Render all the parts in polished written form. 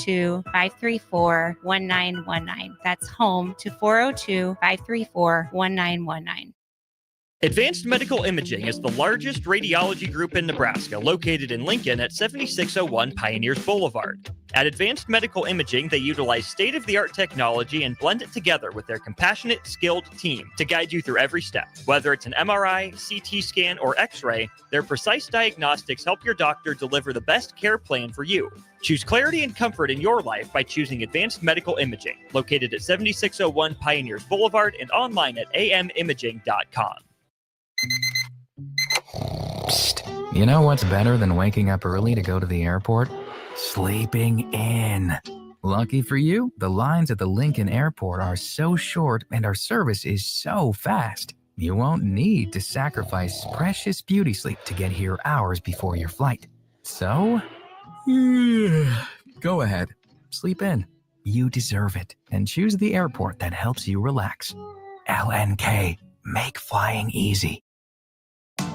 402-534-1919. That's home to 402-534-1919. Advanced Medical Imaging is the largest radiology group in Nebraska, located in Lincoln at 7601 Pioneers Boulevard. At Advanced Medical Imaging, they utilize state-of-the-art technology and blend it together with their compassionate, skilled team to guide you through every step. Whether it's an MRI, CT scan, or X-ray, their precise diagnostics help your doctor deliver the best care plan for you. Choose clarity and comfort in your life by choosing Advanced Medical Imaging, located at 7601 Pioneers Boulevard and online at amimaging.com. Psst. You know what's better than waking up early to go to the airport? Sleeping in. Lucky for you, the lines at the Lincoln Airport are so short and our service is so fast. You won't need to sacrifice precious beauty sleep to get here hours before your flight. So, go ahead, sleep in. You deserve it, and choose the airport that helps you relax. LNK, make flying easy.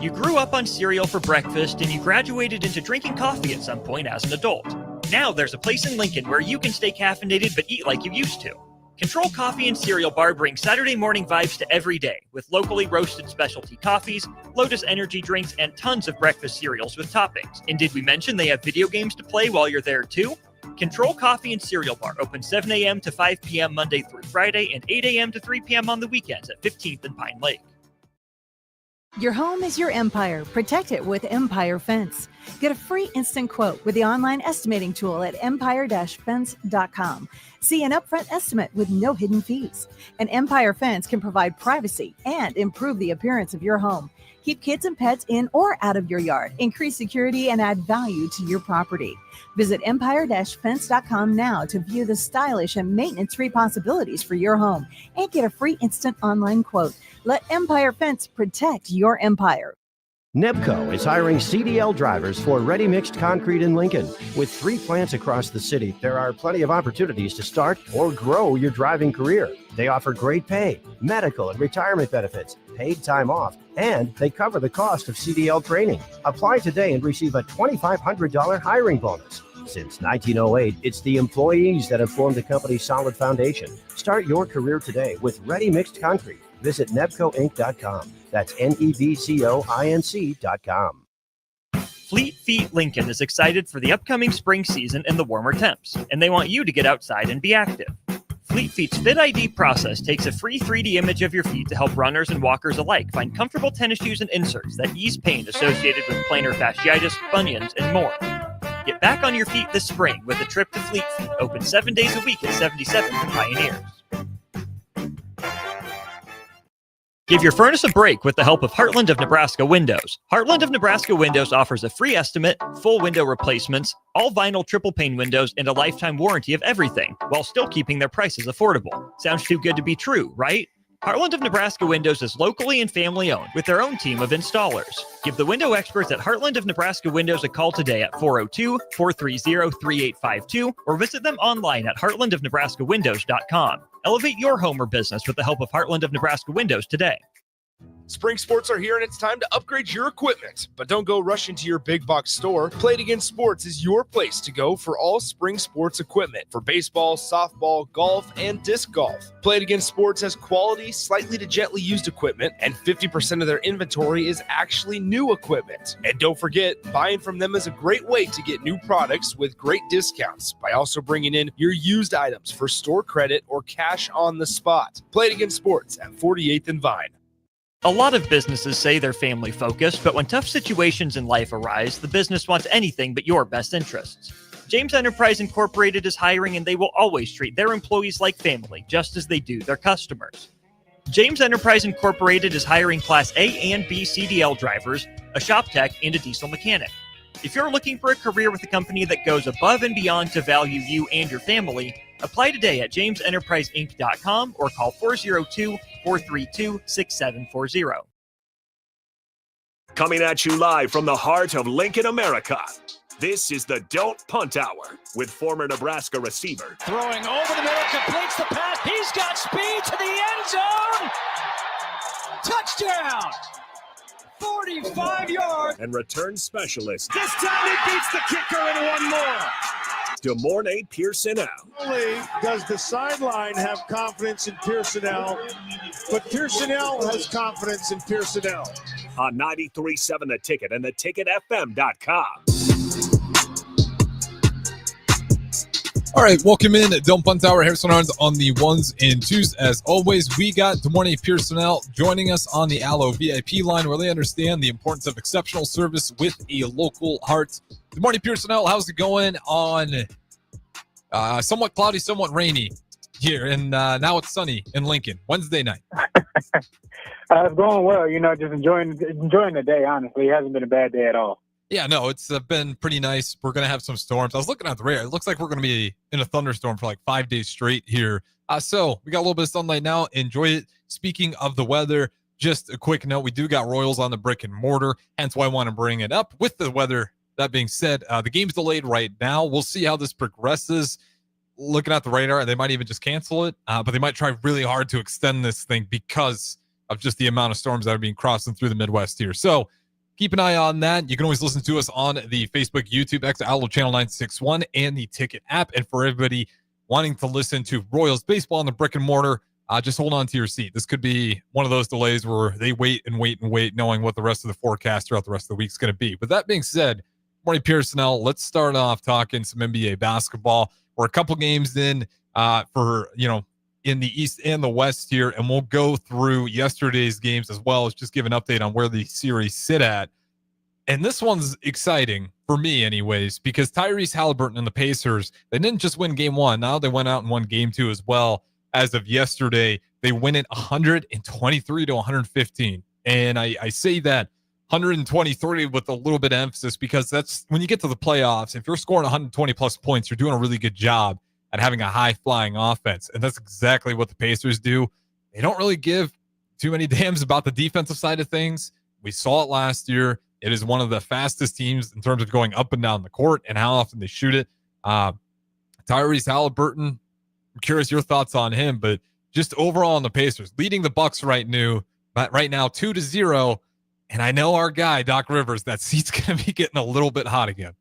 You grew up on cereal for breakfast and you graduated into drinking coffee at some point as an adult. Now there's a place in Lincoln where you can stay caffeinated but eat like you used to. Control Coffee and Cereal Bar brings Saturday morning vibes to every day with locally roasted specialty coffees, Lotus energy drinks, and tons of breakfast cereals with toppings. And did we mention they have video games to play while you're there too? Control Coffee and Cereal Bar open 7 a.m. to 5 p.m. Monday through Friday and 8 a.m. to 3 p.m. on the weekends at 15th and Pine Lake. Your home is your empire. Protect it with Empire Fence. Get a free instant quote with the online estimating tool at empire-fence.com. See an upfront estimate with no hidden fees. An Empire Fence can provide privacy and improve the appearance of your home. Keep kids and pets in or out of your yard. Increase security and add value to your property. Visit empire-fence.com now to view the stylish and maintenance-free possibilities for your home and get a free instant online quote. Let Empire Fence protect your empire. Nebco is hiring CDL drivers for ready-mixed concrete in Lincoln. With 3 plants across the city, there are plenty of opportunities to start or grow your driving career. They offer great pay, medical and retirement benefits, paid time off, and they cover the cost of CDL training. Apply today and receive a $2,500 hiring bonus. Since 1908, it's the employees that have formed the company's solid foundation. Start your career today with ready-mixed concrete. Visit nebcoinc.com. That's nebcoinc.com. Fleet Feet Lincoln is excited for the upcoming spring season and the warmer temps, and they want you to get outside and be active. Fleet Feet's Fit ID process takes a free 3D image of your feet to help runners and walkers alike find comfortable tennis shoes and inserts that ease pain associated with plantar fasciitis, bunions, and more. Get back on your feet this spring with a trip to Fleet Feet, open 7 days a week at 77th and Pioneers. Give your furnace a break with the help of Heartland of Nebraska Windows. Heartland of Nebraska Windows offers a free estimate, full window replacements, all vinyl triple pane windows, and a lifetime warranty of everything, while still keeping their prices affordable. Sounds too good to be true, right? Heartland of Nebraska Windows is locally and family-owned with their own team of installers. Give the window experts at Heartland of Nebraska Windows a call today at 402-430-3852 or visit them online at heartlandofnebraskawindows.com. Elevate your home or business with the help of Heartland of Nebraska Windows today. Spring sports are here and it's time to upgrade your equipment. But don't go rushing to your big box store. Play It Again Sports is your place to go for all spring sports equipment for baseball, softball, golf, and disc golf. Play It Again Sports has quality, slightly to gently used equipment, and 50% of their inventory is actually new equipment. And don't forget, buying from them is a great way to get new products with great discounts by also bringing in your used items for store credit or cash on the spot. Play It Again Sports at 48th and Vine. A lot of businesses say they're family focused, but when tough situations in life arise, the business wants anything but your best interests. James Enterprise Incorporated is hiring, and they will always treat their employees like family, just as they do their customers. James Enterprise Incorporated is hiring Class A and B CDL drivers, a shop tech, and a diesel mechanic. If you're looking for a career with a company that goes above and beyond to value you and your family, apply today at jamesenterpriseinc.com or call 402-432-6740. Coming at you live from the heart of Lincoln, America. This is the Don't Punt Hour with former Nebraska receiver. Throwing over the middle, completes the pass. He's got speed to the end zone. Touchdown. 45 yards. And return specialist. This time he beats the kicker in one more. DeMornay Pierson-El. Not only does the sideline have confidence in Pierson-El, but Pierson-El has confidence in Pierson-El. On 93.7 The Ticket and theticketfm.com. All right, welcome in. Don't Punt Hour. Harrison Arns on the ones and twos. As always, we got DeMornay Pierson-El joining us on the Allo VIP line, where they understand the importance of exceptional service with a local heart. DeMornay Pierson-El, how's it going on somewhat cloudy, somewhat rainy here, and now it's sunny in Lincoln, Wednesday night? It's going well. Just enjoying the day, honestly. It hasn't been a bad day at all. Yeah, no, it's been pretty nice. We're going to have some storms. I was looking at the radar. It looks like we're going to be in a thunderstorm for like 5 days straight here. So we got a little bit of sunlight now. Enjoy it. Speaking of the weather, just a quick note. We do got Royals on the brick and mortar, hence why I want to bring it up with the weather. That being said, the game's delayed right now. We'll see how this progresses. Looking at the radar, they might even just cancel it, but they might try really hard to extend this thing because of just the amount of storms that are being crossing through the Midwest here. So keep an eye on that. You can always listen to us on the Facebook, YouTube, X, Allo Channel 961, and the Ticket app. And for everybody wanting to listen to Royals baseball on the brick and mortar, just hold on to your seat. This could be one of those delays where they wait, knowing what the rest of the forecast throughout the rest of the week is going to be. With that being said, Morning Pierson-El, let's start off talking some NBA basketball. We're a couple games in in the East and the West here, and we'll go through yesterday's games as well as just give an update on where the series sit at. And this one's exciting for me anyways, because Tyrese Halliburton and the Pacers, they didn't just win game one. Now they went out and won game two as well. As of yesterday, they win it 123 to 115. And I say that 123 with a little bit of emphasis because that's when you get to the playoffs. If you're scoring 120 plus points, you're doing a really good job at having a high-flying offense, and that's exactly what the Pacers do. They don't really give too many damns about the defensive side of things. We saw it last year. It is one of the fastest teams in terms of going up and down the court and how often they shoot it. Tyrese Halliburton, I'm curious your thoughts on him, but just overall on the Pacers, leading the Bucks right now 2-0, and I know our guy, Doc Rivers, that seat's going to be getting a little bit hot again.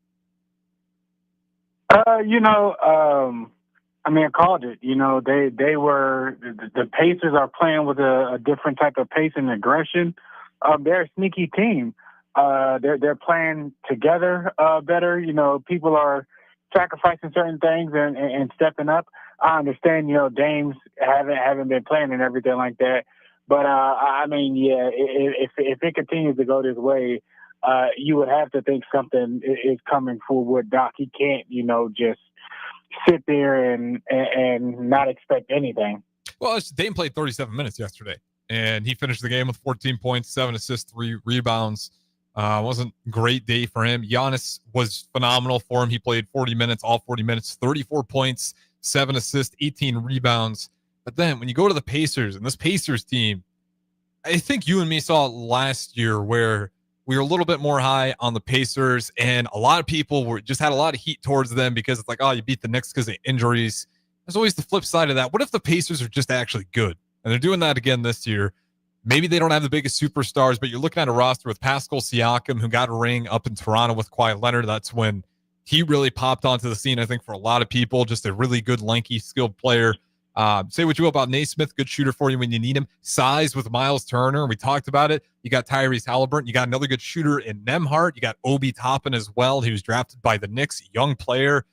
I called it. They were the Pacers are playing with a different type of pace and aggression. They're a sneaky team. They're playing together better. People are sacrificing certain things and stepping up. I understand. Dames haven't been playing and everything like that. But if it continues to go this way, you would have to think something is coming forward. Doc, he can't, just sit there and not expect anything. Well, Dame played 37 minutes yesterday, and he finished the game with 14 points, 7 assists, 3 rebounds. Wasn't a great day for him. Giannis was phenomenal for him. He played 40 minutes, all 40 minutes, 34 points, 7 assists, 18 rebounds. But then when you go to the Pacers, and this Pacers team, I think you and me saw it last year where we were a little bit more high on the Pacers, and a lot of people just had a lot of heat towards them because it's like, oh, you beat the Knicks because of injuries. There's always the flip side of that. What if the Pacers are just actually good? And they're doing that again this year. Maybe they don't have the biggest superstars, but you're looking at a roster with Pascal Siakam, who got a ring up in Toronto with Kawhi Leonard. That's when he really popped onto the scene, I think, for a lot of people. Just a really good, lanky, skilled player. Say what you will about Naismith, good shooter for you when you need him. Size with Miles Turner, we talked about it. You got Tyrese Halliburton. You got another good shooter in Nembhard. You got Obi Toppin as well. He was drafted by the Knicks, young player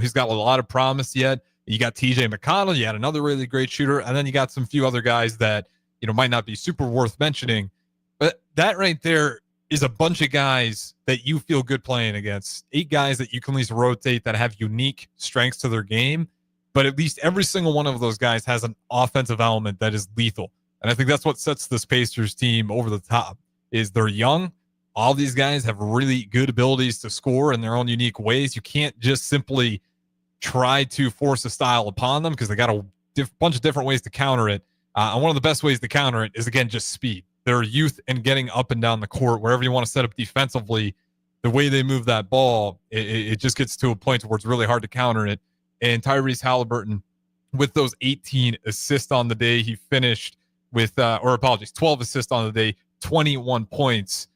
who's got a lot of promise yet. You got TJ McConnell. You had another really great shooter. And then you got some few other guys that, might not be super worth mentioning. But that right there is a bunch of guys that you feel good playing against. 8 guys that you can at least rotate that have unique strengths to their game. But at least every single one of those guys has an offensive element that is lethal. And I think that's what sets this Pacers team over the top, is they're young. All these guys have really good abilities to score in their own unique ways. You can't just simply try to force a style upon them because they got a bunch of different ways to counter it. And one of the best ways to counter it is, again, just speed. Their youth and getting up and down the court, wherever you want to set up defensively, the way they move that ball, it just gets to a point where it's really hard to counter it. And Tyrese Halliburton, with those 18 assists on the day, he finished with, 12 assists on the day, 21 points.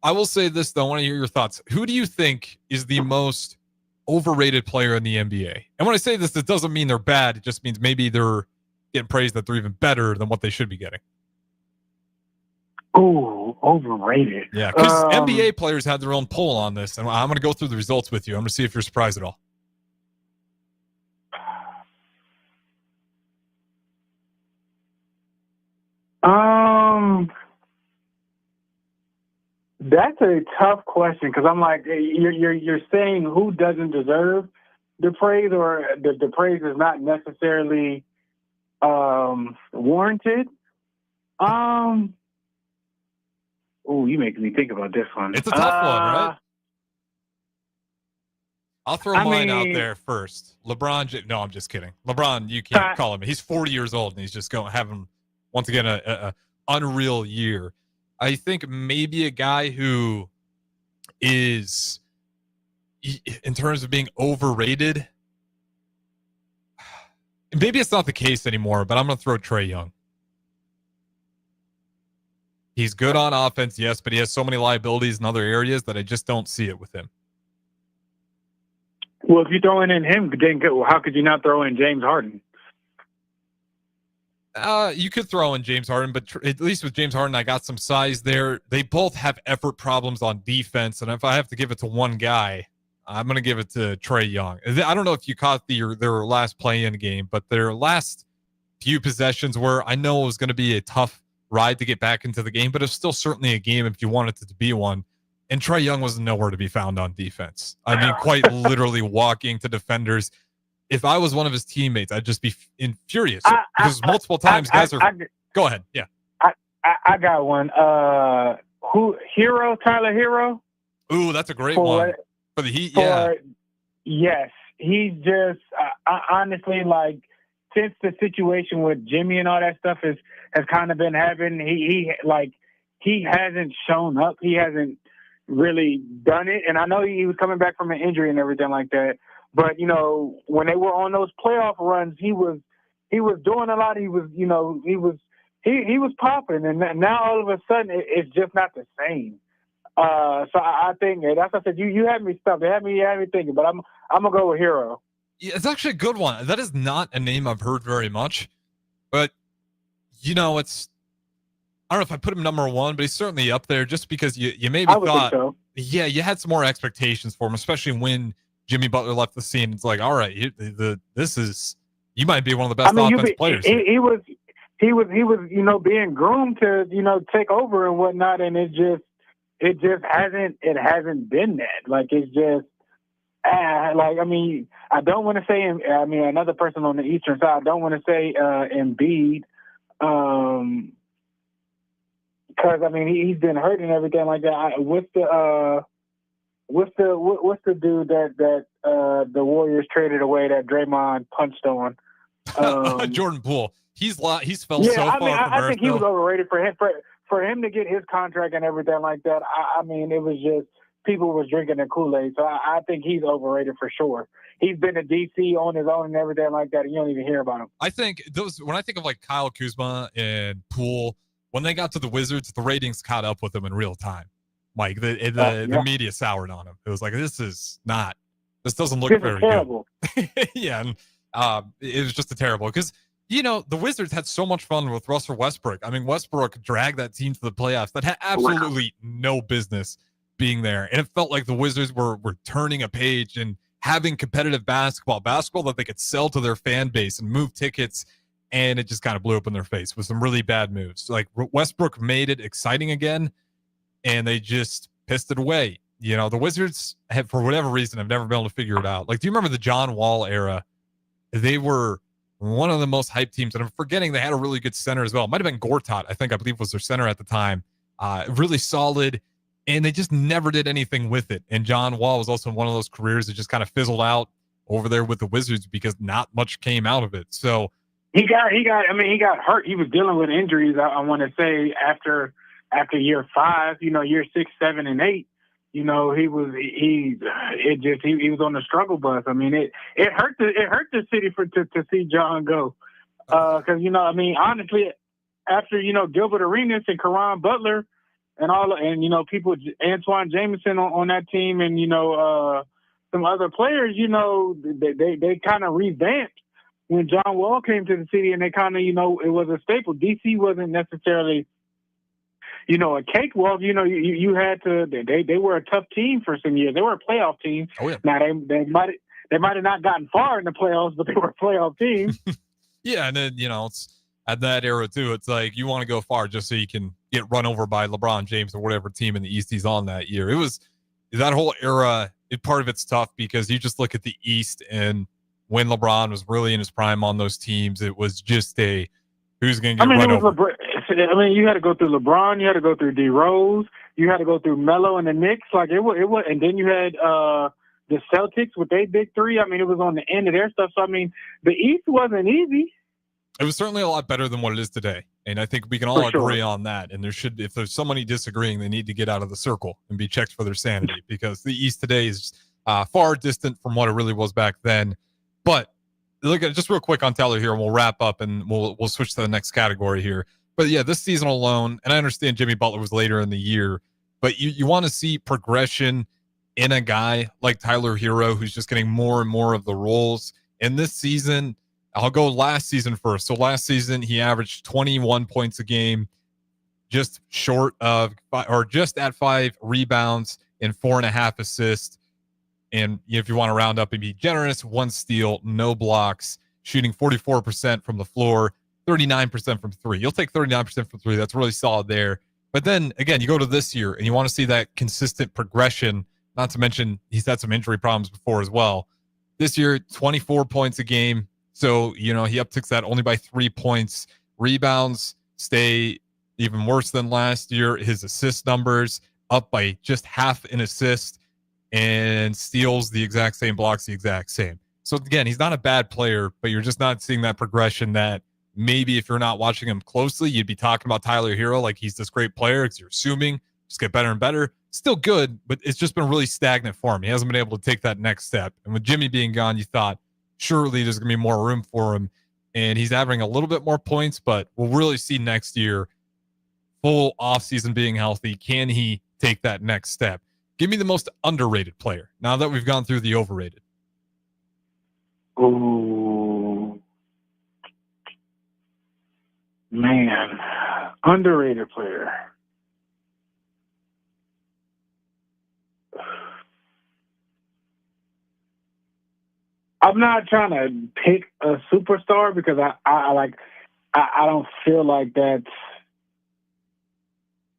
I will say this, though. I want to hear your thoughts. Who do you think is the most overrated player in the NBA. And when I say this, it doesn't mean they're bad. It just means maybe they're getting praised that they're even better than what they should be getting. Ooh, overrated. Yeah, because NBA players had their own poll on this, and I'm going to go through the results with you. I'm going to see if you're surprised at all. That's a tough question because I'm like, you're saying who doesn't deserve the praise, or the praise is not necessarily warranted. Oh, you making me think about this one. It's a tough one, right? I'll throw mine out there first. LeBron. No, I'm just kidding. LeBron, you can't call him. He's 40 years old, and he's just going having once again a unreal year. I think maybe a guy who is, in terms of being overrated, maybe it's not the case anymore, but I'm going to throw Trae Young. He's good on offense, yes, but he has so many liabilities in other areas that I just don't see it with him. Well, if you throw in him, then how could you not throw in James Harden? You could throw in James Harden, but at least with James Harden, I got some size there. They both have effort problems on defense, and if I have to give it to one guy, I'm going to give it to Trae Young. I don't know if you caught their last play-in game, but their last few possessions were, I know it was going to be a tough ride to get back into the game, but it's still certainly a game if you wanted it to be one. And Trae Young was nowhere to be found on defense. I mean, quite literally walking to defenders. If I was one of his teammates, I'd just be furious because multiple times guys are. Go ahead, yeah. I got one. Tyler Hero? Ooh, that's a great one for the Heat. Yeah. Yes, he's just honestly, like, since the situation with Jimmy and all that stuff has kind of been happening, he hasn't shown up. He hasn't really done it, and I know he was coming back from an injury and everything like that. But, you know, when they were on those playoff runs, he was doing a lot. He was popping, and now all of a sudden it's just not the same. So I think that's what I said. You had me stumped. You had me thinking, but I'm gonna go with Hero. Yeah, it's actually a good one. That is not a name I've heard very much, but you know, I don't know if I put him number one, but he's certainly up there just because you maybe thought, so. Yeah, you had some more expectations for him, especially when Jimmy Butler left the scene. It's like, all right, you might be one of the best offense players. He was, you know, being groomed to, you know, take over and whatnot, and it just hasn't been that. Like, it's just, like, I mean, I don't want to say, another person on the Eastern side, I don't want to say Embiid, because I mean he's been hurt and everything like that. What's the dude that the Warriors traded away that Draymond punched on? Jordan Poole. He's fell so far from Earth. I think he was overrated for him to get his contract and everything like that. I mean, it was just people was drinking the Kool-Aid. So I think he's overrated for sure. He's been to DC on his own and everything like that, and you don't even hear about him. I think when I think of like Kyle Kuzma and Poole, when they got to the Wizards, the ratings caught up with them in real time. Like the media soured on him. It was like, this doesn't look very terrible. Good. Yeah, and it was just terrible because, you know, the Wizards had so much fun with Russell Westbrook. I mean, Westbrook dragged that team to the playoffs that had absolutely no business being there, and it felt like the Wizards were turning a page and having competitive basketball that they could sell to their fan base and move tickets. And it just kind of blew up in their face with some really bad moves. Like Westbrook made it exciting again, and they just pissed it away. You know, the Wizards have, for whatever reason, have never been able to figure it out. Like, do you remember the John Wall era? They were one of the most hyped teams, and I'm forgetting they had a really good center as well. It might have been Gortat, I believe was their center at the time. Really solid, and they just never did anything with it. And John Wall was also one of those careers that just kind of fizzled out over there with the Wizards because not much came out of it. So he got hurt. He was dealing with injuries, I want to say, after year 5, you know, year 6, 7, and 8, you know, he was on the struggle bus. I mean, it hurt the city to see John go. Cause, you know, I mean, honestly, after, you know, Gilbert Arenas and Caron Butler and you know, people, Antoine Jameson on that team, and, you know, some other players, you know, they kind of revamped when John Wall came to the city, and they kind of, you know, it was a staple. DC wasn't necessarily, you know, a cakewalk. You know, you had to. They were a tough team for some years. They were a playoff team. Oh yeah. Now they might have not gotten far in the playoffs, but they were a playoff team. Yeah, and then, you know, it's at that era too. It's like you want to go far just so you can get run over by LeBron James or whatever team in the East he's on that year. It was that whole era. Part of it's tough because you just look at the East, and when LeBron was really in his prime on those teams, it was just a who's going to get run over. I mean, you had to go through LeBron, you had to go through D Rose, you had to go through Melo and the Knicks. Like it was, and then you had the Celtics with their big three. I mean, it was on the end of their stuff. So I mean, the East wasn't easy. It was certainly a lot better than what it is today, and I think we can all agree on that. And if there's somebody disagreeing, they need to get out of the circle and be checked for their sanity, because the East today is far distant from what it really was back then. But look at just real quick on Tyler here, and we'll wrap up, and we'll switch to the next category here. But yeah, this season alone, and I understand Jimmy Butler was later in the year, but you want to see progression in a guy like Tyler Hero, who's just getting more and more of the roles. And this season, I'll go last season first. So last season, he averaged 21 points a game, just short of, or just at 5 rebounds and 4.5 assists. And if you want to round up and be generous, 1 steal, no blocks, shooting 44% from the floor, 39% from 3. You'll take 39% from 3. That's really solid there. But then again, you go to this year and you want to see that consistent progression, not to mention he's had some injury problems before as well. This year, 24 points a game. So, you know, he upticks that only by 3 points. Rebounds stay even worse than last year. His assist numbers up by just half an assist, and steals the exact same, blocks the exact same. So again, he's not a bad player, but you're just not seeing that progression that maybe if you're not watching him closely, you'd be talking about Tyler Hero like he's this great player because you're assuming just get better and better. Still good, but it's just been really stagnant for him. He hasn't been able to take that next step. And with Jimmy being gone, you thought surely there's going to be more room for him. And he's averaging a little bit more points, but we'll really see next year, full offseason being healthy. Can he take that next step? Give me the most underrated player now that we've gone through the overrated. Ooh, man, underrated player. I'm not trying to pick a superstar because I don't feel like that's.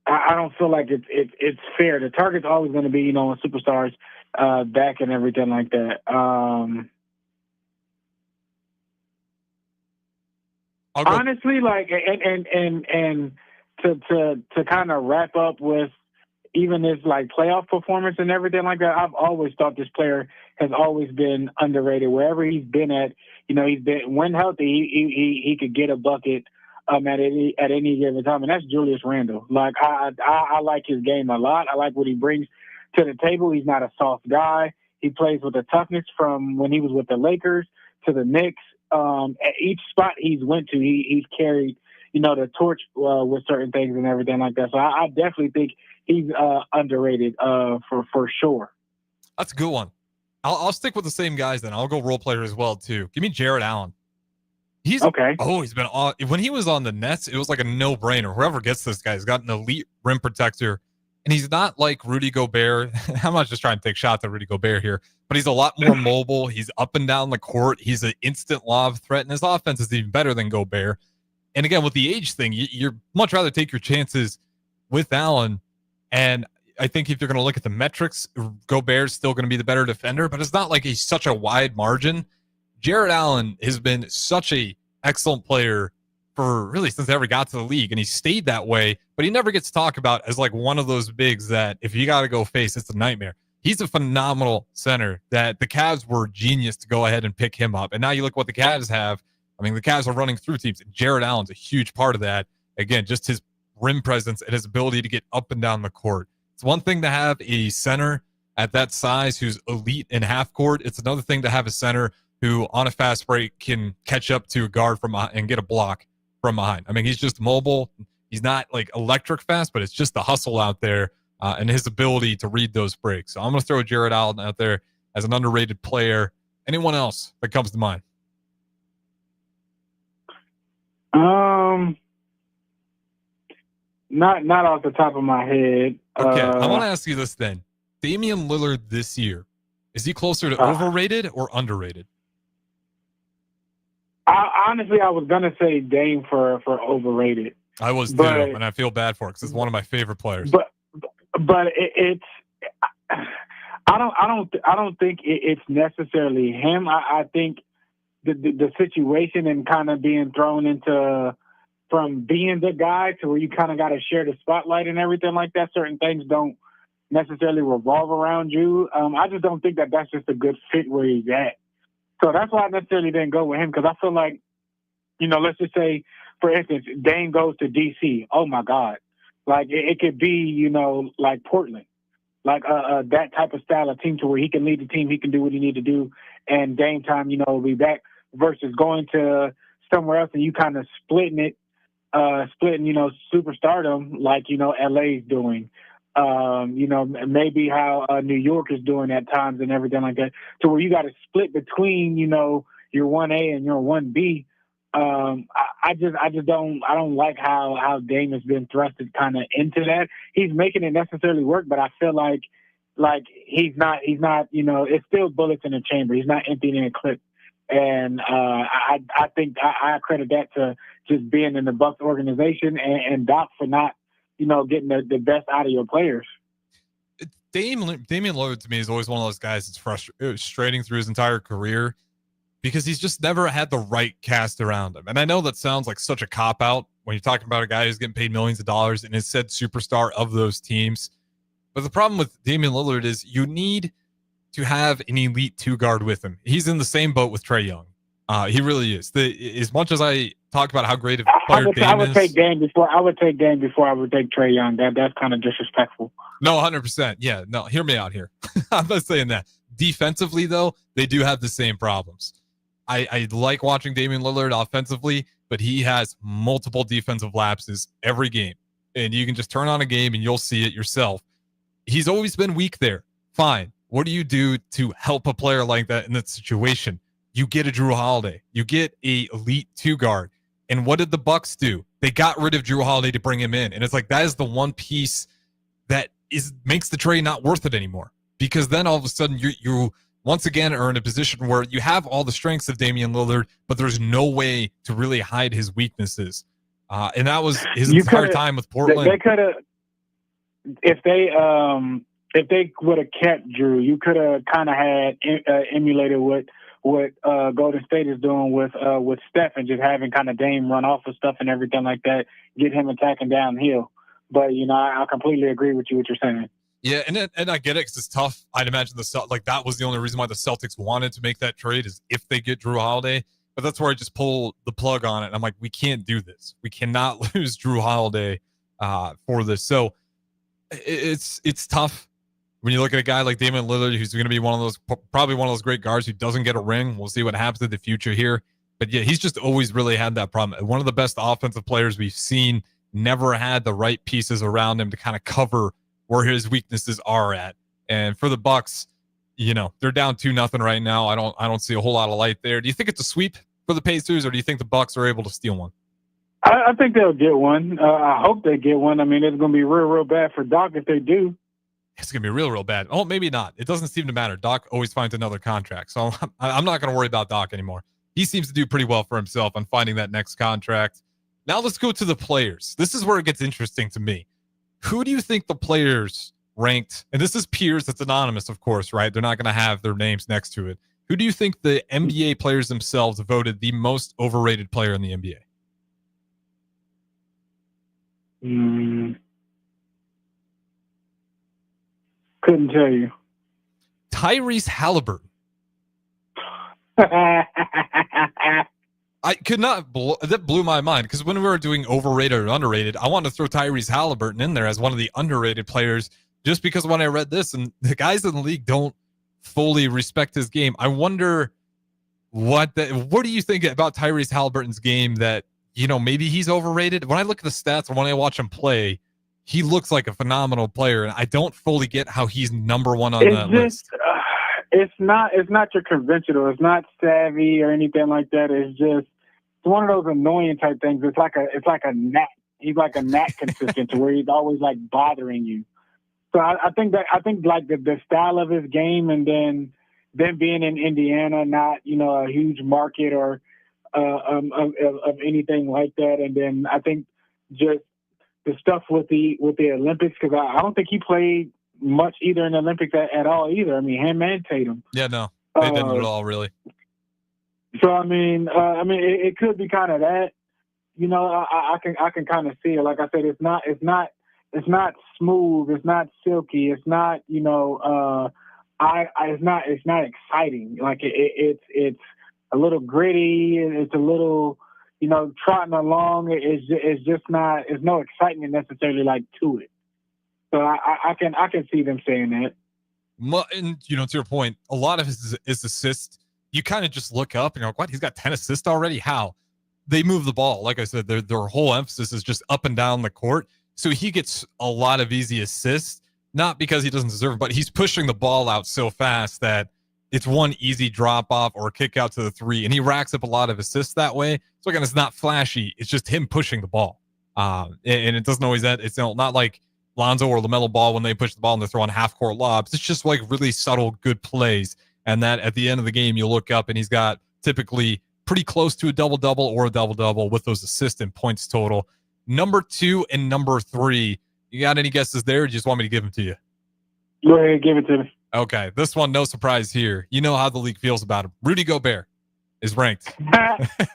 I don't feel like it's fair. The target's always going to be, you know, when superstars back and everything like that. Honestly, like, and to kind of wrap up with even his like playoff performance and everything like that, I've always thought this player has always been underrated. Wherever he's been at, you know, he's been, when healthy, he could get a bucket at any given time, and that's Julius Randle. Like I like his game a lot. I like what he brings to the table. He's not a soft guy. He plays with the toughness from when he was with the Lakers to the Knicks. At each spot he's went to, he's carried, you know, the torch with certain things and everything like that. So I definitely think he's underrated for sure. That's a good one. I'll stick with the same guys then. I'll go role player as well too. Give me Jarrett Allen. He's okay. Oh, he's been when he was on the Nets, it was like a no-brainer. Whoever gets this guy has got an elite rim protector, and he's not like Rudy Gobert. I'm not just trying to take shots at Rudy Gobert here, but he's a lot more mobile. He's up and down the court. He's an instant lob threat, and his offense is even better than Gobert. And again, with the age thing, you're much rather take your chances with Allen. And I think if you're going to look at the metrics, Gobert's still going to be the better defender, but it's not like he's such a wide margin. Jarrett Allen has been such a excellent player for really since he ever got to the league, and he stayed that way, but he never gets talked about as like one of those bigs that if you got to go face, it's a nightmare. He's a phenomenal center that the Cavs were genius to go ahead and pick him up. And now you look what the Cavs have. I mean, the Cavs are running through teams, and Jarrett Allen's a huge part of that. Again, just his rim presence and his ability to get up and down the court. It's one thing to have a center at that size who's elite in half court. It's another thing to have a center who on a fast break can catch up to a guard from and get a block from behind. I mean, he's just mobile. He's not like electric fast, but it's just the hustle out there and his ability to read those breaks. So I'm going to throw Jarrett Allen out there as an underrated player? Anyone else that comes to mind? Not off the top of my head. Okay, I want to ask you this then. Damian Lillard this year, is he closer to overrated or underrated? Honestly, I was gonna say Dame for overrated. I was too, and I feel bad for it because it's one of my favorite players. But it's I don't think it's necessarily him. I think the situation and kind of being thrown into from being the guy to where you kind of got to share the spotlight and everything like that. Certain things don't necessarily revolve around you. I just don't think that's just a good fit where he's at. So that's why I necessarily didn't go with him, because I feel like, let's just say, for instance, Dame goes to D.C. Oh, my God. Like, it could be, like Portland. Like that type of style of team to where he can lead the team, he can do what he need to do, and Dame time, will be back, versus going to somewhere else and you kind of splitting superstardom like, LA's doing. Maybe how New York is doing at times and everything like that, to where you got to split between, your 1A and your 1B. I don't like how Dame has been thrusted kind of into that. He's making it necessarily work, but I feel like he's not, it's still bullets in the chamber. He's not emptying a clip. And I think I credit that to just being in the Bucks organization and Doc for not, getting the best out of your players. Damian Lillard to me is always one of those guys that's frustrating through his entire career because he's just never had the right cast around him. And I know that sounds like such a cop-out when you're talking about a guy who's getting paid millions of dollars and is said superstar of those teams. But the problem with Damian Lillard is you need to have an elite two-guard with him. He's in the same boat with Trae Young. He really is. As much as I talk about how great a player Dame is, I would take Dame before I would take Trae Young. That's kind of disrespectful. No, 100%. Yeah, no, hear me out here. I'm not saying that. Defensively, though, they do have the same problems. I like watching Damian Lillard offensively, but he has multiple defensive lapses every game. And you can just turn on a game and you'll see it yourself. He's always been weak there. Fine. What do you do to help a player like that in that situation? You get a Drew Holiday. You get a elite two-guard. And what did the Bucks do? They got rid of Drew Holiday to bring him in. And it's like that is the one piece that makes the trade not worth it anymore. Because then all of a sudden you once again are in a position where you have all the strengths of Damian Lillard, but there's no way to really hide his weaknesses. And that was his entire time with Portland. They could have, if they would have kept Drew, you could have kind of had emulated what Golden State is doing with Steph and just having kind of Dame run off of stuff and everything like that, get him attacking downhill. But, I completely agree with you what you're saying. Yeah, and I get it because it's tough. I'd imagine that was the only reason why the Celtics wanted to make that trade is if they get Drew Holiday. But that's where I just pull the plug on it. And I'm like, we can't do this. We cannot lose Drew Holiday for this. So it's tough when you look at a guy like Damian Lillard, who's going to be probably one of those great guards who doesn't get a ring. We'll see what happens in the future here. But yeah, he's just always really had that problem. One of the best offensive players we've seen, never had the right pieces around him to kind of cover where his weaknesses are at. And for the Bucks, they're down 2-0 right now. I don't see a whole lot of light there. Do you think it's a sweep for the Pacers, or do you think the Bucks are able to steal one? I think they'll get one. I hope they get one. I mean, it's going to be real bad for Doc if they do. It's going to be real bad. Oh, maybe not. It doesn't seem to matter. Doc always finds another contract. So I'm not going to worry about Doc anymore. He seems to do pretty well for himself on finding that next contract. Now let's go to the players. This is where it gets interesting to me. Who do you think the players ranked? And this is peers. It's anonymous, of course, right? They're not going to have their names next to it. Who do you think the NBA players themselves voted the most overrated player in the NBA? Couldn't tell you. Tyrese Halliburton. I could not. That blew my mind because when we were doing overrated or underrated, I wanted to throw Tyrese Halliburton in there as one of the underrated players just because when I read this, and the guys in the league don't fully respect his game. I wonder what do you think about Tyrese Halliburton's game that, maybe he's overrated? When I look at the stats or when I watch him play, he looks like a phenomenal player, and I don't fully get how he's number one on that list. it's not your conventional. It's not savvy or anything like that. It's one of those annoying type things. It's like a gnat. He's like a gnat consistent to where he's always like bothering you. So I think like the style of his game, and then being in Indiana, not a huge market or of anything like that, and then I think just the stuff with the Olympics, because I don't think he played much either in the Olympics at all either. I mean, him and Tatum. Yeah, no, they didn't at all really. So I mean, it could be kind of that. I can kind of see it. Like I said, it's not smooth. It's not silky. It's not it's not exciting. Like it's a little gritty. It's a little trotting along. It's just not. There's no excitement necessarily like to it. So I can see them saying that. And to your point, a lot of his assists, you kind of just look up and you're like, what? He's got 10 assists already? How? They move the ball. Like I said, their whole emphasis is just up and down the court. So he gets a lot of easy assists, not because he doesn't deserve it, but he's pushing the ball out so fast that it's one easy drop off or kick out to the three. And he racks up a lot of assists that way. So again, it's not flashy. It's just him pushing the ball. And it doesn't always that. It's not like Lonzo or LaMelo Ball when they push the ball and they're throwing half court lobs. It's just like really subtle, good plays. And that at the end of the game, you look up and he's got typically pretty close to a double-double or a double-double with those assists and points total. Number 2 and number 3, you got any guesses there, or do you just want me to give them to you? Go ahead, give it to me. Okay, this one, no surprise here. You know how the league feels about him. Rudy Gobert is ranked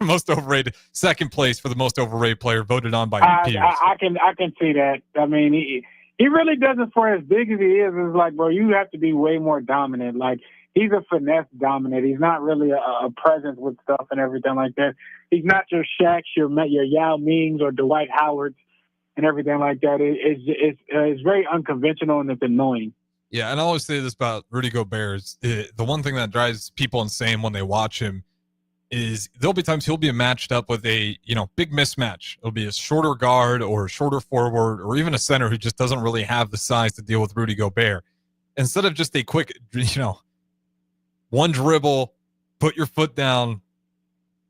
most overrated, second place for the most overrated player, voted on by peers. I can see that. I mean, he really doesn't, for as big as he is. It's like, bro, you have to be way more dominant. Like, he's a finesse dominant. He's not really a presence with stuff and everything like that. He's not your Shaqs, your Yao Mings or Dwight Howards and everything like that. It's very unconventional and it's annoying. Yeah, and I always say this about Rudy Gobert is the one thing that drives people insane when they watch him is there'll be times he'll be matched up with a big mismatch. It'll be a shorter guard or a shorter forward or even a center who just doesn't really have the size to deal with Rudy Gobert. Instead of just a quick, one dribble, put your foot down,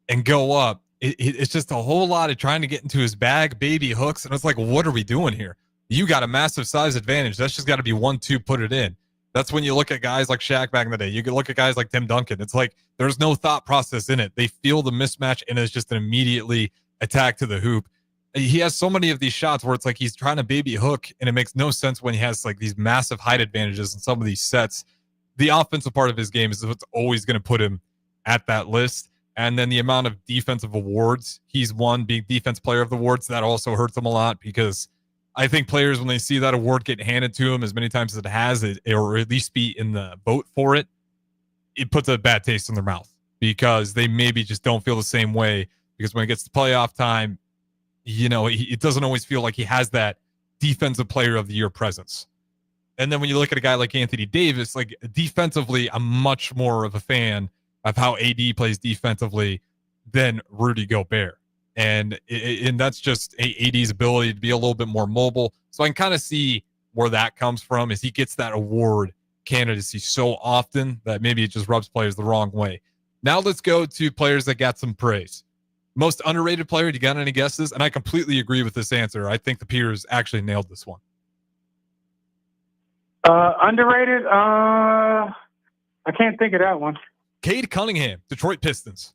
and go up. It's just a whole lot of trying to get into his bag, baby hooks, and it's like, what are we doing here? You got a massive size advantage. That's just got to be 1-2, put it in. That's when you look at guys like Shaq back in the day. You can look at guys like Tim Duncan. It's like there's no thought process in it. They feel the mismatch, and it's just an immediately attack to the hoop. He has so many of these shots where it's like he's trying to baby hook, and it makes no sense when he has like these massive height advantages in some of these sets. The offensive part of his game is what's always going to put him at that list. And then the amount of defensive awards he's won, being defense player of the awards, that also hurts him a lot because I think players, when they see that award get handed to him as many times as it has, or at least be in the vote for it, it puts a bad taste in their mouth because they maybe just don't feel the same way because when it gets to playoff time, it doesn't always feel like he has that defensive player of the year presence. And then when you look at a guy like Anthony Davis, like defensively, I'm much more of a fan of how AD plays defensively than Rudy Gobert. And that's just AD's ability to be a little bit more mobile. So I can kind of see where that comes from is he gets that award candidacy so often that maybe it just rubs players the wrong way. Now let's go to players that got some praise. Most underrated player, do you got any guesses? And I completely agree with this answer. I think the peers actually nailed this one. Underrated? I can't think of that one. Cade Cunningham, Detroit Pistons.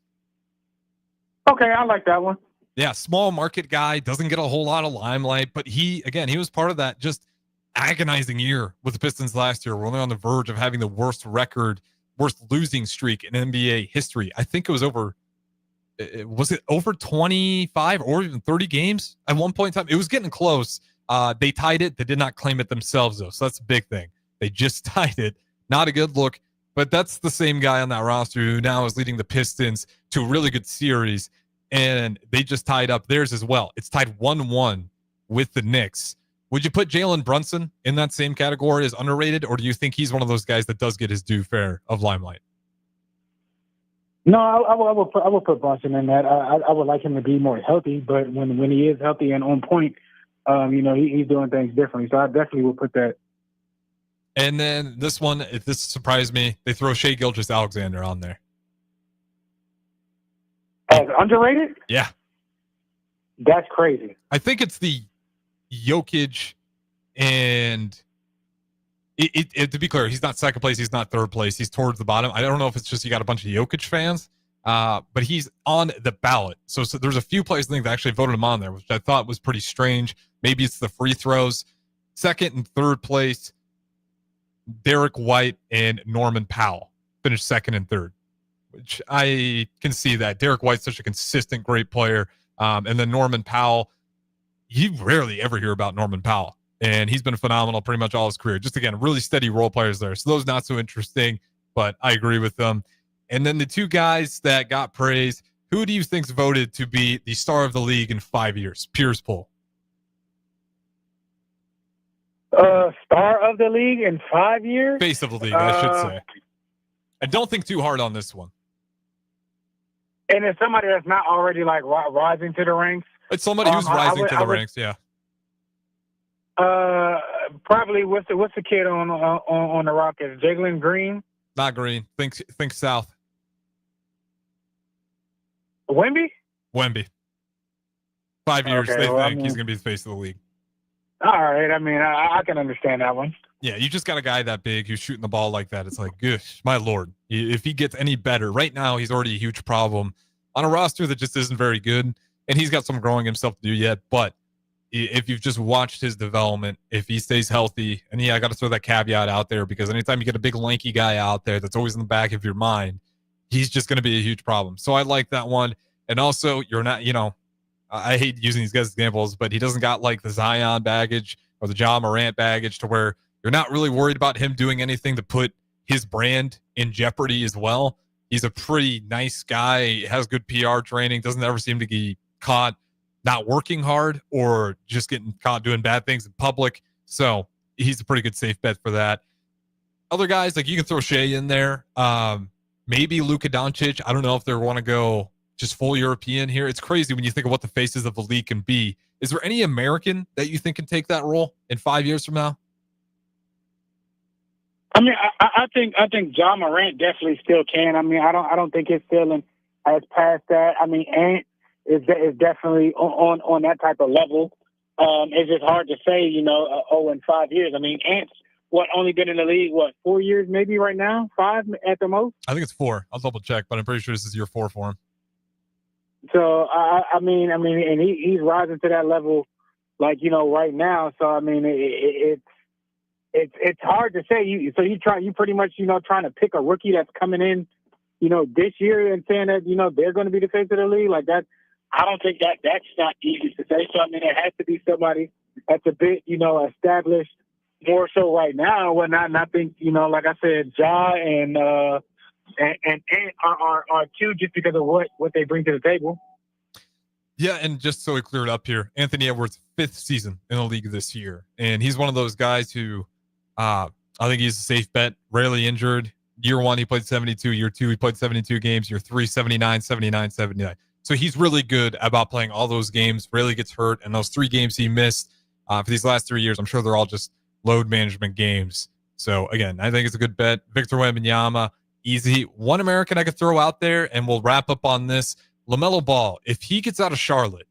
Okay, I like that one. Yeah, small market guy, doesn't get a whole lot of limelight, but he was part of that just agonizing year with the Pistons last year. We're only on the verge of having the worst losing streak in NBA history. I think it was over 25 or even 30 games at one point in time? It was getting close. They tied it. They did not claim it themselves, though, so that's a big thing. They just tied it. Not a good look, but that's the same guy on that roster who now is leading the Pistons to a really good series. And they just tied up theirs as well. It's tied 1-1 with the Knicks. Would you put Jalen Brunson in that same category as underrated, or do you think he's one of those guys that does get his due fair of limelight? No, I will put Brunson in that. I would like him to be more healthy, but when he is healthy and on point, he's doing things differently. So I definitely will put that. And then this one, if this surprised me, they throw Shea Gilgeous-Alexander on there. As underrated? Yeah. That's crazy. I think it's the Jokic and to be clear, he's not second place. He's not third place. He's towards the bottom. I don't know if it's just you got a bunch of Jokic fans, but he's on the ballot. So there's a few players I think that actually voted him on there, which I thought was pretty strange. Maybe it's the free throws. Second and third place, Derek White and Norman Powell finished second and third, which I can see that. Derek White's such a consistent, great player. And then Norman Powell, you rarely ever hear about Norman Powell. And he's been phenomenal pretty much all his career. Just, again, really steady role players there. So those not so interesting, but I agree with them. And then the two guys that got praised, who do you think's voted to be the star of the league in 5 years? Pierce poll. Star of the league in 5 years? Face of the league, I should say. And don't think too hard on this one. And it's somebody that's not already, like, rising to the ranks? It's somebody who's rising to the ranks, yeah. Probably what's the kid on the Rockets? Jalen Green? Not Green. Think South. Wemby? 5 years. Okay, they think he's going to be the face of the league. All right. I mean, I can understand that one. Yeah, you just got a guy that big who's shooting the ball like that. It's like, gosh, my Lord. If he gets any better, right now he's already a huge problem on a roster that just isn't very good, and he's got some growing himself to do yet. But if you've just watched his development, if he stays healthy, and yeah, I got to throw that caveat out there because anytime you get a big lanky guy out there that's always in the back of your mind, he's just going to be a huge problem. So I like that one. And also, you're not, I hate using these guys as examples, but he doesn't got like the Zion baggage or the Ja Morant baggage to where you're not really worried about him doing anything to put his brand in jeopardy as well. He's a pretty nice guy, has good PR training, doesn't ever seem to get caught not working hard or just getting caught doing bad things in public. So he's a pretty good safe bet for that. Other guys, like you can throw Shea in there. Maybe Luka Doncic. I don't know if they want to go just full European here. It's crazy when you think of what the faces of the league can be. Is there any American that you think can take that role in 5 years from now? I mean, I think Ja Morant definitely still can. I mean, I don't think his ceiling has passed that. I mean, Ant is definitely on that type of level. It's just hard to say, in 5 years. I mean, Ant's only been in the league 4 years maybe right now, 5 at the most. I think it's 4. I'll double check, but I'm pretty sure this is year 4 for him. So I mean, and he's rising to that level, right now. So I mean, it's hard to say. You pretty much trying to pick a rookie that's coming in, this year and saying that they're going to be the face of the league like that. I don't think that's not easy to say. So I mean, it has to be somebody that's a bit established more so right now. And I think like I said, Ja and are two just because of what they bring to the table. Yeah, and just so we clear it up here, Anthony Edwards' 5th season in the league this year. And he's one of those guys who I think he's a safe bet, rarely injured. Year 1, he played 72. Year 2, he played 72 games. Year 3, 79, 79, 79. So he's really good about playing all those games, rarely gets hurt. And those 3 games he missed for these last 3 years, I'm sure they're all just load management games. So, again, I think it's a good bet. Victor Wembanyama, easy. One American I could throw out there, and we'll wrap up on this. LaMelo Ball, if he gets out of Charlotte,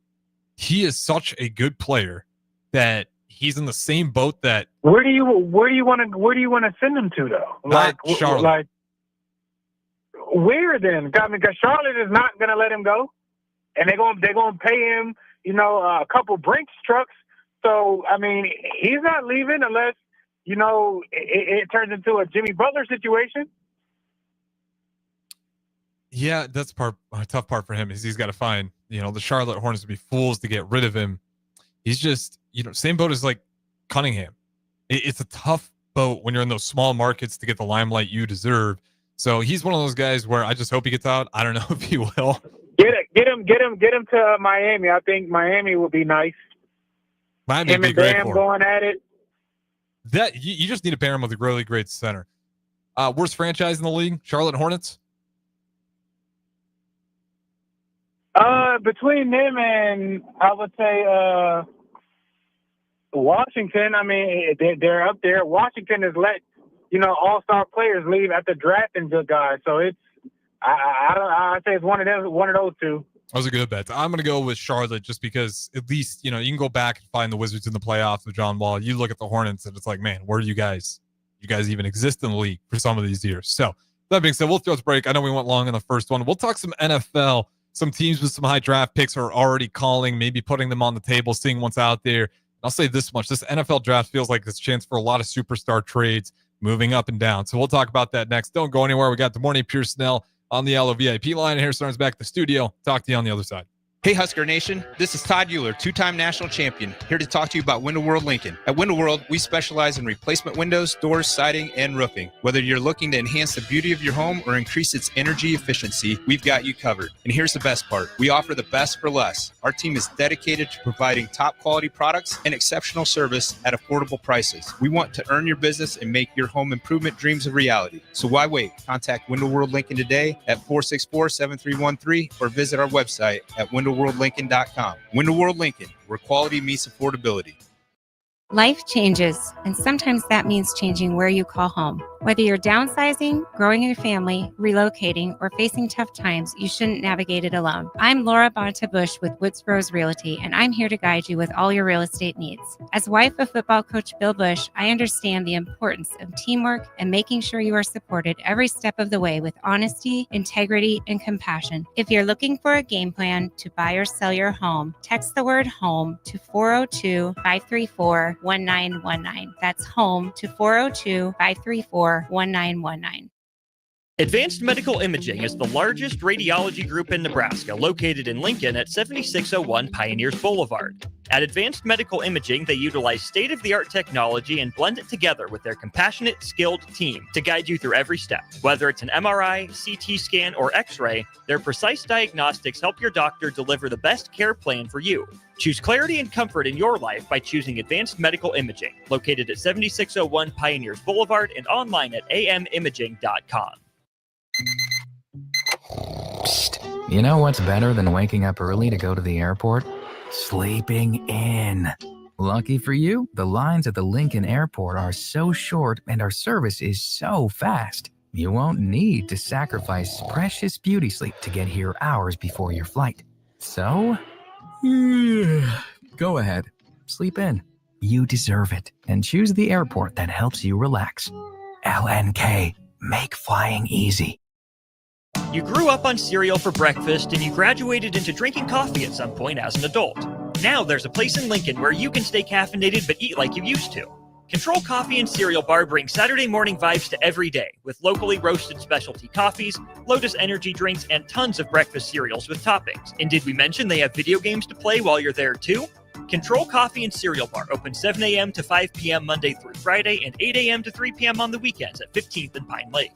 he is such a good player that he's in the same boat that. Where do you want to send him to though? Not Charlotte. Where then? I mean, because Charlotte is not going to let him go, and they're going to pay him, a couple Brinks trucks. So I mean, he's not leaving unless it turns into a Jimmy Butler situation. Yeah, that's a tough part for him is he's got to find, the Charlotte Hornets would be fools to get rid of him. He's just, same boat as like Cunningham. It's a tough boat when you're in those small markets to get the limelight you deserve. So he's one of those guys where I just hope he gets out. I don't know if he will. Get him to Miami. I think Miami would be nice. Miami would be great for him. Going at it. That you just need to pair him with a really great center. Worst franchise in the league, Charlotte Hornets. Between them and I would say Washington, I mean, they're up there. Washington has let all-star players leave after drafting good guys. So it's I say it's one of those two. That was a good bet. I'm going to go with Charlotte just because at least, you can go back and find the Wizards in the playoffs with John Wall. You look at the Hornets and it's like, man, where are you guys? You guys even exist in the league for some of these years. So that being said, we'll throw this break. I know we went long on the first one. We'll talk some NFL. Some teams with some high draft picks are already calling, maybe putting them on the table, seeing what's out there. I'll say this much. This NFL draft feels like this chance for a lot of superstar trades moving up and down. So we'll talk about that next. Don't go anywhere. We got the morning Pierson-El on the Yellow VIP line. Harris Starnes back at the studio. Talk to you on the other side. Hey, Husker Nation. This is Todd Euler, two-time national champion, here to talk to you about Window World Lincoln. At Window World, we specialize in replacement windows, doors, siding, and roofing. Whether you're looking to enhance the beauty of your home or increase its energy efficiency, we've got you covered. And here's the best part. We offer the best for less. Our team is dedicated to providing top-quality products and exceptional service at affordable prices. We want to earn your business and make your home improvement dreams a reality. So why wait? Contact Window World Lincoln today at 464-7313 or visit our website at WindowWorldLincoln.com. Window World Lincoln, where quality meets affordability. Life changes, and sometimes that means changing where you call home. Whether you're downsizing, growing a family, relocating, or facing tough times, you shouldn't navigate it alone. I'm Laura Bonta-Bush with Woods Rose Realty, and I'm here to guide you with all your real estate needs. As wife of football coach Bill Bush, I understand the importance of teamwork and making sure you are supported every step of the way with honesty, integrity, and compassion. If you're looking for a game plan to buy or sell your home, text the word HOME to 402-534-1919. That's HOME to 402-534-1919. Advanced Medical Imaging is the largest radiology group in Nebraska, located in Lincoln at 7601 Pioneers Boulevard. At Advanced Medical Imaging, they utilize state-of-the-art technology and blend it together with their compassionate, skilled team to guide you through every step. Whether it's an MRI, CT scan, or X-ray, their precise diagnostics help your doctor deliver the best care plan for you. Choose clarity and comfort in your life by choosing Advanced Medical Imaging, located at 7601 Pioneers Boulevard and online at amimaging.com. Psst. You know what's better than waking up early to go to the airport? Sleeping in. Lucky for you, the lines at the Lincoln Airport are so short and our service is so fast. You won't need to sacrifice precious beauty sleep to get here hours before your flight. So, go ahead. Sleep in. You deserve it. And choose the airport that helps you relax. LNK. Make flying easy. You grew up on cereal for breakfast and you graduated into drinking coffee at some point as an adult. Now there's a place in Lincoln where you can stay caffeinated but eat like you used to. Control Coffee and Cereal Bar brings Saturday morning vibes to every day with locally roasted specialty coffees, Lotus energy drinks, and tons of breakfast cereals with toppings. And did we mention they have video games to play while you're there too? Control Coffee and Cereal Bar open 7 a.m. to 5 p.m. Monday through Friday and 8 a.m. to 3 p.m. on the weekends at 15th and Pine Lake.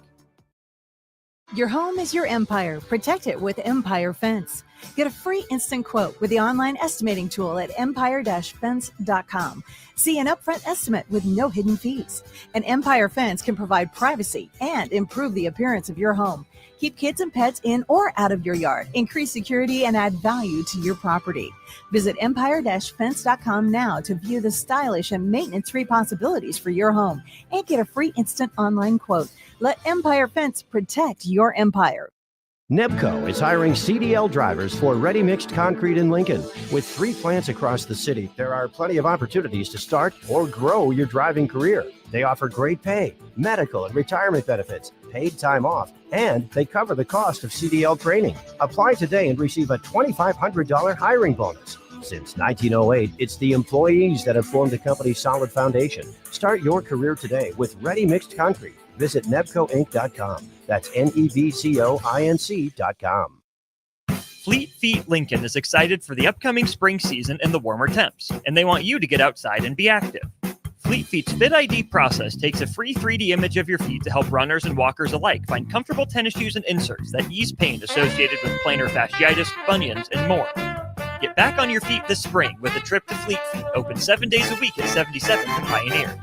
Your home is your empire. Protect it with Empire Fence. Get a free instant quote with the online estimating tool at empire-fence.com. See an upfront estimate with no hidden fees. And Empire Fence can provide privacy and improve the appearance of your home. Keep kids and pets in or out of your yard. Increase security and add value to your property. Visit empire-fence.com now to view the stylish and maintenance-free possibilities for your home and get a free instant online quote. Let Empire Fence protect your empire. Nebco is hiring CDL drivers for ready-mixed concrete in Lincoln. With 3 plants across the city, there are plenty of opportunities to start or grow your driving career. They offer great pay, medical and retirement benefits, paid time off, and they cover the cost of CDL training. Apply today and receive a $2,500 hiring bonus. Since 1908, it's the employees that have formed the company's solid foundation. Start your career today with ready-mixed concrete. Visit nebcoinc.com. That's nebcoinc.com. Fleet Feet Lincoln is excited for the upcoming spring season and the warmer temps, and they want you to get outside and be active. Fleet Feet's Fit ID process takes a free 3D image of your feet to help runners and walkers alike find comfortable tennis shoes and inserts that ease pain associated with plantar fasciitis, bunions, and more. Get back on your feet this spring with a trip to Fleet Feet, open 7 days a week at 77th and Pioneers.